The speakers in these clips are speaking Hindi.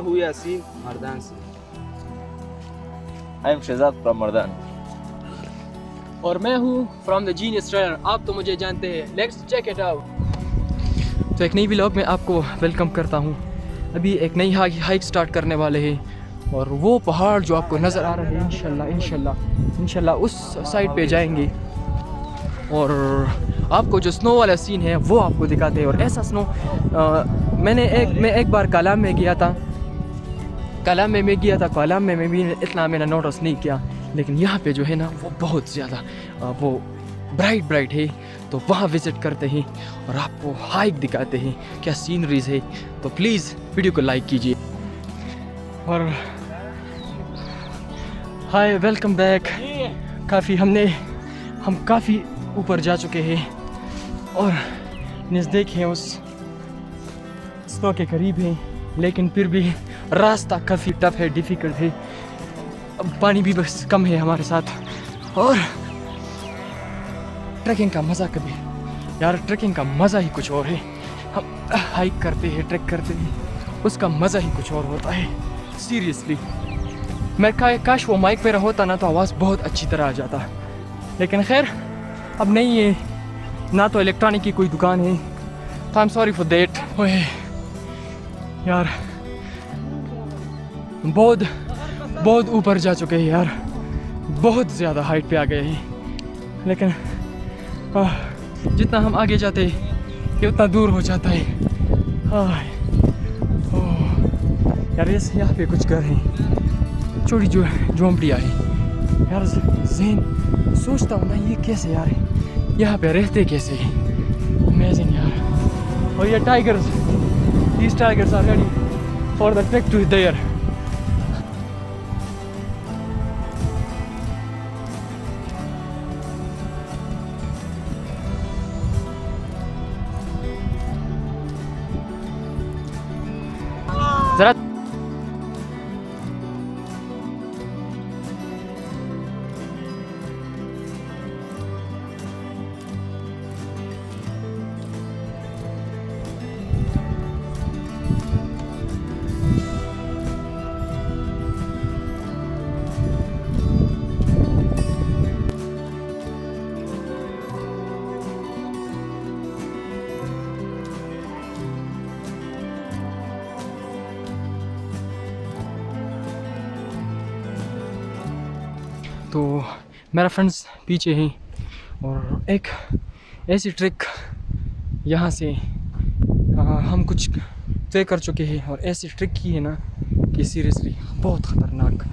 हूँ यासीन मर्दान से। I am Shahzad from Mardan. और मैं हूँ फ्रॉम द जीनियस ट्रेनर। आप तो मुझे जानते हैं, लेट्स चेक इट आउट। तो एक नई व्लॉग में आपको वेलकम करता हूँ। अभी एक नई हाइक स्टार्ट करने वाले हैं और वो पहाड़ जो आपको नज़र आ रहा है इंशाल्लाह उस साइड पे जाएंगे और आपको जो स्नो वाला सीन है वो आपको दिखाते हैं। और ऐसा स्नो मैं एक बार कालाम में गया था, कालाम में मैं भी इतना मैंने नोटिस नहीं किया, लेकिन यहाँ पे जो है ना वो बहुत ज़्यादा वो ब्राइट है। तो वहाँ विज़िट करते हैं और आपको हाइक दिखाते हैं क्या सीनरीज है। तो प्लीज़ वीडियो को लाइक कीजिए। और हाय, वेलकम बैक। हम काफ़ी ऊपर जा चुके हैं और नज़दीक हैं उस स्नो के करीब हैं, लेकिन फिर भी रास्ता काफ़ी टफ है, डिफ़िकल्ट है। अब पानी भी बस कम है हमारे साथ। और ट्रैकिंग का मज़ा ट्रैकिंग का मज़ा ही कुछ और है। हम हाइक करते हैं, ट्रैक करते हैं, उसका मज़ा ही कुछ और होता है सीरियसली। मैं काश वो माइक पे होता ना तो आवाज़ बहुत अच्छी तरह आ जाता, लेकिन खैर अब नहीं है, ना तो इलेक्ट्रॉनिक की कोई दुकान है। तो I am sorry for that. ओए यार, बहुत ऊपर जा चुके हैं यार, बहुत ज़्यादा हाइट पे आ गए हैं। लेकिन जितना हम आगे जाते हैं ये उतना दूर हो जाता है। यार यहाँ पे कुछ घर हैं, छोटी झोंपड़ियाँ हैं यार। ज़हन सोचता हूँ ना, ये कैसे यार यहाँ पे रहते कैसे हैं, अमेजिंग यार। और ये these tigers are ready for the trek to there. जरा तो मेरा फ्रेंड्स पीछे हैं और एक ऐसी ट्रिक यहाँ से हम कुछ तय कर चुके हैं और ऐसी ट्रिक की है ना कि सीरियसली बहुत ख़तरनाक।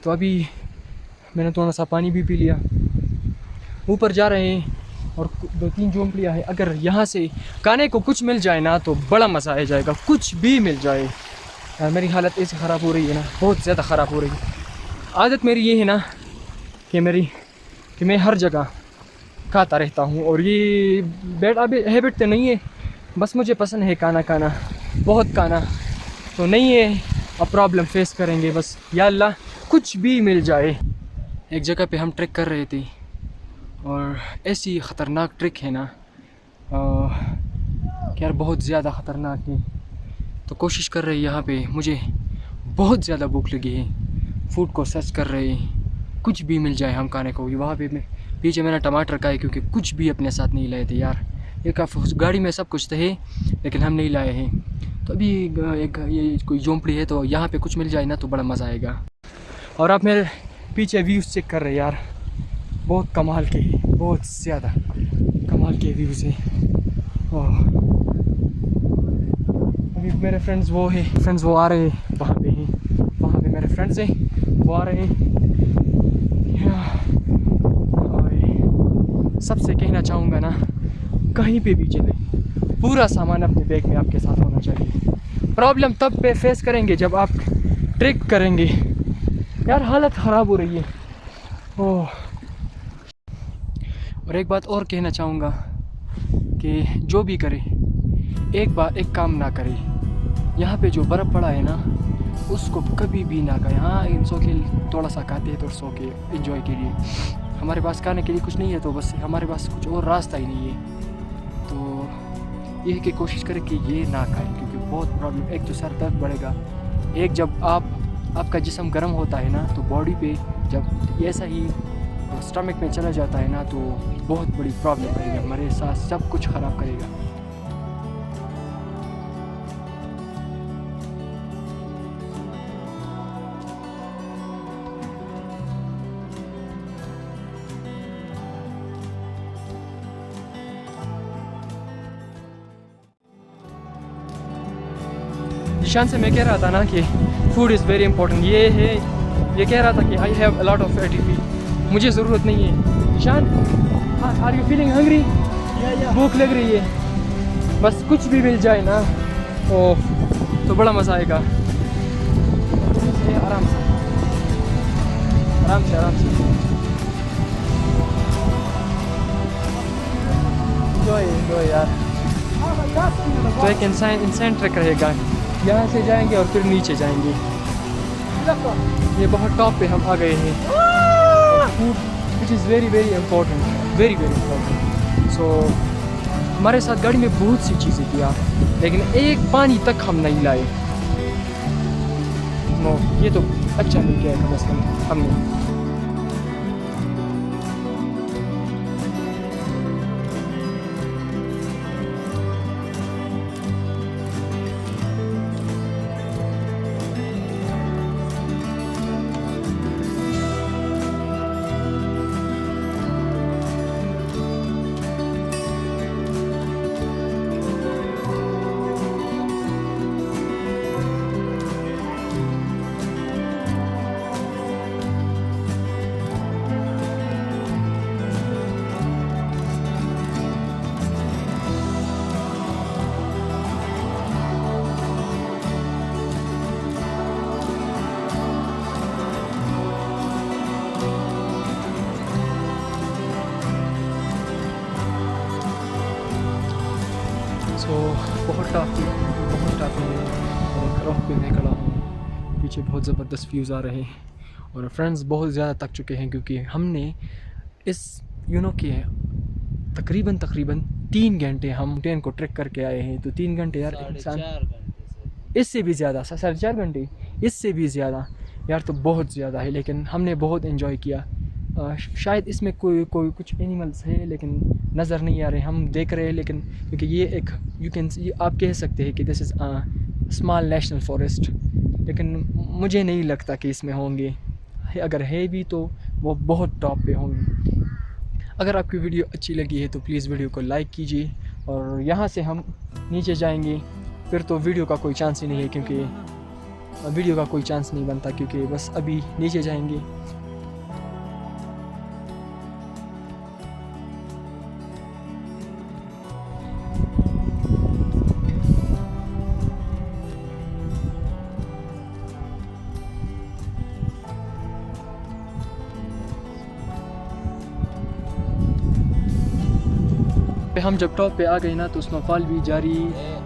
तो अभी मैंने थोड़ा सा पानी भी पी लिया, ऊपर जा रहे हैं और 2-3 झोंपड़ियाँ हैं। अगर यहाँ से खाने को कुछ मिल जाए ना तो बड़ा मज़ा आ जाएगा, कुछ भी मिल जाए। यार मेरी हालत ऐसी ख़राब हो रही है ना, बहुत ज़्यादा ख़राब हो रही है। आदत मेरी ये है ना कि मैं हर जगह खाता रहता हूँ और ये बैड हैबिट तो नहीं है, बस मुझे पसंद है खाना बहुत खाना। तो नहीं है, अब प्रॉब्लम फेस करेंगे बस, या अल्लाह कुछ भी मिल जाए। एक जगह पे हम ट्रैक कर रहे थे और ऐसी ख़तरनाक ट्रिक है ना कि यार बहुत ज़्यादा ख़तरनाक है। तो कोशिश कर रहे हैं, यहाँ पे मुझे बहुत ज़्यादा भूख लगी है, फूड को सर्च कर रहे हैं, कुछ भी मिल जाए हम खाने को। वहाँ पे पीछे मैंने टमाटर खाए क्योंकि कुछ भी अपने साथ नहीं लाए थे यार। एक गाड़ी में सब कुछ थे लेकिन हम नहीं लाए हैं। तो अभी ये कोई झोंपड़ी है, तो यहाँ पे कुछ मिल जाए ना तो बड़ा मज़ा आएगा। और आप मेरे पीछे व्यूज़ चेक कर रहे हैं यार, बहुत कमाल के, बहुत ज़्यादा कमाल के व्यूज़ हैं। अभी मेरे फ्रेंड्स वो आ रहे हैं, वहाँ पे मेरे फ्रेंड्स हैं, वो आ रहे हैं। सबसे कहना चाहूँगा ना, कहीं पे भी चले पूरा सामान अपने बैग में आपके साथ होना चाहिए। प्रॉब्लम तब पे फेस करेंगे जब आप ट्रेक करेंगे। यार हालत ख़राब हो रही है। ओह, और एक बात और कहना चाहूँगा कि जो भी करे एक काम ना करे। यहाँ पे जो बर्फ़ पड़ा है ना उसको कभी भी ना खाए। हाँ, इन सौ के थोड़ा सा खाते हैं तो सौ के एंजॉय के लिए। हमारे पास खाने के लिए कुछ नहीं है, तो बस हमारे पास कुछ और रास्ता ही नहीं है। तो ये है कि कोशिश करें कि ये ना खाएं, क्योंकि बहुत प्रॉब्लम, एक तो सर दर्द बढ़ेगा, एक जब आपका जिस्म गर्म होता है ना, तो बॉडी पे जब ऐसा ही स्टमक में चला जाता है ना, तो बहुत बड़ी प्रॉब्लम करेगा, हमारे साथ सब कुछ ख़राब करेगा। निशान से मैं कह रहा था ना कि फूड इज़ वेरी इंपॉर्टेंट। ये कह रहा था कि I have a lot of ATP, मुझे ज़रूरत नहीं है। निशान, आर यू फीलिंग हंग्री? भूख लग रही है, बस कुछ भी मिल जाए ना ओह तो बड़ा मज़ा आएगा। आराम से आराम से आराम से एंजॉय यार। तो एक इंसान ट्रैक रहेगा, यहाँ से जाएंगे और फिर नीचे जाएंगे। ये बहुत टॉप पे हम आ गए हैं। Food it is very very important, very very important. So हमारे साथ गाड़ी में बहुत सी चीज़ें किया, लेकिन एक पानी तक हम नहीं लाए। नो, ये तो अच्छा नहीं किया कम से कम हमने। सो बहुत टाफी रॉक पे मैं खड़ा हूँ, पीछे बहुत ज़बरदस्त व्यूज़ आ रहे हैं और फ्रेंड्स बहुत ज़्यादा थक चुके हैं, क्योंकि हमने इस कि तकरीबन 3 घंटे हम ट्रेन को ट्रैक करके आए हैं। तो 3 घंटे यार, इंसान इससे भी ज़्यादा 4.5 घंटे, इससे भी ज़्यादा यार, तो बहुत ज़्यादा है। लेकिन हमने बहुत इन्जॉय किया। शायद इसमें कोई कुछ एनिमल्स है लेकिन नज़र नहीं आ रहे, हम देख रहे हैं। लेकिन क्योंकि ये एक आप कह सकते हैं कि this is small national forest, लेकिन मुझे नहीं लगता कि इसमें होंगे। अगर है भी तो वो बहुत टॉप पे होंगे। अगर आपकी वीडियो अच्छी लगी है तो प्लीज़ वीडियो को लाइक कीजिए। और यहाँ से हम नीचे जाएंगे, फिर तो वीडियो का कोई चांस ही नहीं है, क्योंकि वीडियो का कोई चांस नहीं बनता, क्योंकि बस अभी नीचे जाएंगे। पे हम जब टॉप पे आ गए ना, तो स्नोफॉल भी जारी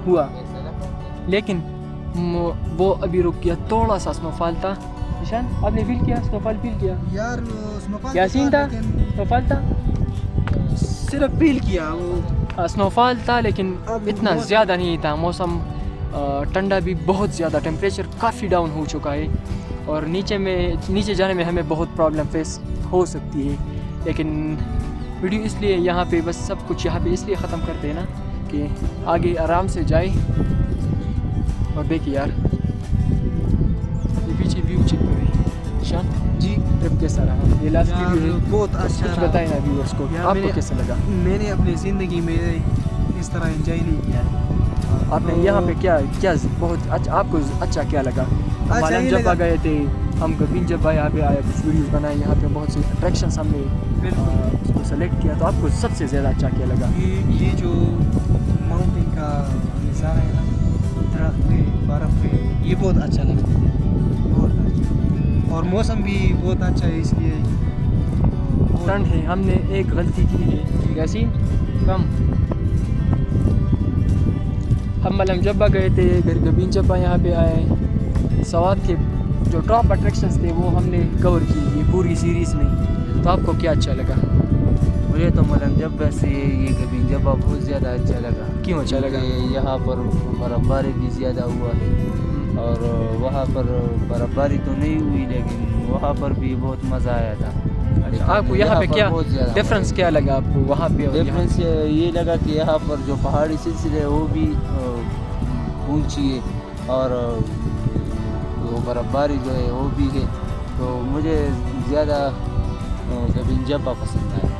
हुआ, लेकिन वो अभी रुक गया। थोड़ा सा स्नोफॉल था। निशान, आपने फील किया स्नोफॉल? फील किया यार स्नोफॉल क्या सीन था? स्नोफॉल था, सिर्फ फील किया वो स्नोफॉल था, लेकिन इतना ज़्यादा नहीं था। मौसम ठंडा भी बहुत ज़्यादा, टेम्परेचर काफ़ी डाउन हो चुका है और नीचे जाने में हमें बहुत प्रॉब्लम फेस हो सकती है। लेकिन वीडियो इसलिए यहाँ पे बस सब कुछ यहाँ पे इसलिए ख़त्म करते हैं ना कि आगे आराम से जाए। और देखिए यार, ये पीछे व्यू चेक करें। शान जी, ट्रिप कैसा रहा? ये लास्ट वीडियो है, बहुत अच्छा कुछ रहा। बताए ना व्यूअर्स को, आपको कैसा लगा? मैंने अपनी ज़िंदगी में इस तरह एंजॉय नहीं किया है। आपने यहाँ पे क्या बहुत अच्छा, आपको अच्छा क्या लगा? अच्छा ही जब लगा। आ गए थे हम, कभी जब यहाँ पे आए कुछ वीडियोस बनाए, यहाँ पे बहुत सी अट्रैक्शंस हमने उसको सेलेक्ट किया। तो आपको सबसे ज़्यादा अच्छा क्या लगा? ये जो माउंटेन का नज़ारा है ना, दरख्त पे, बर्फ़ पे, ये बहुत अच्छा लगा, बहुत अच्छा। और मौसम भी बहुत अच्छा है, इसलिए ठंड है। हमने एक गलती की है, कैसी? कम हम मलम जब्बा गए थे, फिर गबीन जब्बा यहाँ पे आए। सवाब के जो टॉप अट्रैक्शंस थे वो हमने कवर की ये पूरी सीरीज़ में। तो आपको क्या अच्छा लगा? मुझे तो मलम जब्बा से ये कभी जब्बा बहुत ज़्यादा अच्छा लगा। क्यों अच्छा लगा? क्योंकि यहाँ पर बर्फबारी भी ज़्यादा हुआ है और वहाँ पर बर्फ़बारी तो नहीं हुई, लेकिन वहाँ पर भी बहुत मज़ा आया था। अच्छा, आपको यहाँ पे पर क्या बहुत ज़्यादा डिफरेंस क्या लगा आपको वहाँ पे और यहाँ डिफरेंस ये लगा कि यहाँ पर जो पहाड़ी सिलसिले है वो भी ऊंची है, और वो बर्फ़बारी जो है वो भी है। तो मुझे ज़्यादा गगन जब्बा पसंद आया।